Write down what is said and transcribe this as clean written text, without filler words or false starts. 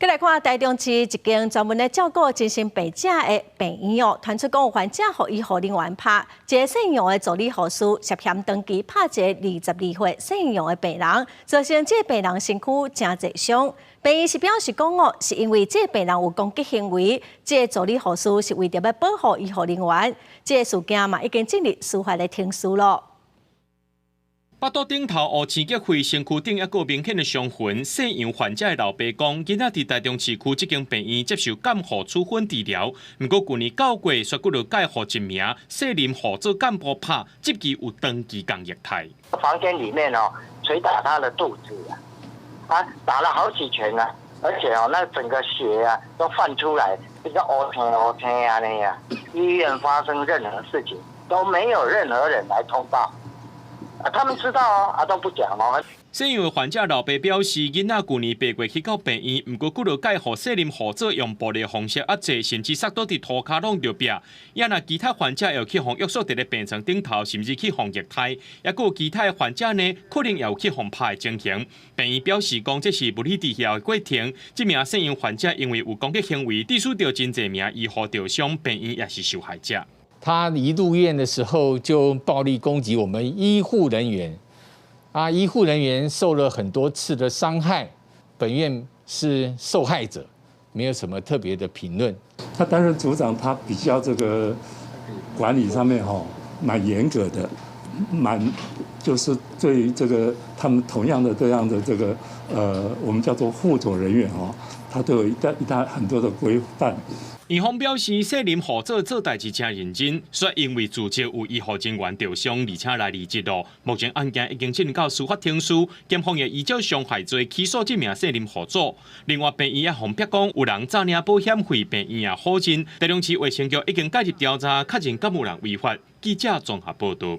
再来看台中市一间专门咧照顾精神病者的病院哦，传出讲有患者互医护人员拍，一个姓杨的助理护士涉嫌登记拍一个22岁姓杨的病人，造成这个病人身躯真侪伤。病院是表示讲哦，是因为这个病人有攻击行为，这个助理护士是为着要保护医护人员。这个事件嘛已经进入司法的庭事咯。 腹肚顶头乌青结灰，身躯顶还有明显的伤痕。姓杨患者的老爸讲，囡仔伫台中市区这间病院接受监护处分治疗，不过去年9月，却佫就介互一名姓林护做干部拍，即期有登记共虐待。房间里面哦，捶打他的肚子啊，打了好几拳啊，而且哦，那整个血啊都泛出来，这个乌青啊那样。医院发生任何事情都没有任何人来通报。 他们知道哦，都不讲哦。姓杨的患者老爸表示，囡仔去年8月去到病院，不过佫就介互姓林护者用暴力方式压制，甚至杀倒伫涂骹拢着壁。也若其他患者又去互约束伫咧病床顶头，甚至去互虐待。也佫有其他的患者呢，可能也有去互拍的情形。病院表示讲，这是不理治疗的过程。这名姓杨患者因为有攻击行为，致使着真侪名医护受伤，病院也是受害者。 他一入院的时候就暴力攻击我们医护人员，医护人员受了很多次的伤害，本院是受害者，没有什么特别的评论。他担任组长，他比较这个管理上面蛮严格的，就是对这个他们同样的这样的这个我们叫做护佐人员他都有很多的规范。 院方表示，姓林护者做代志真认真，说因为自责有医护人员受伤，而且来离职咯。目前案件已经进到司法庭事，检方也依照伤害罪起诉这名姓林护者。另外，病院也方逼讲有人诈领保险费，病院也否认。台中市卫生局已经介入调查，确认敢有人违法。记者综合报道。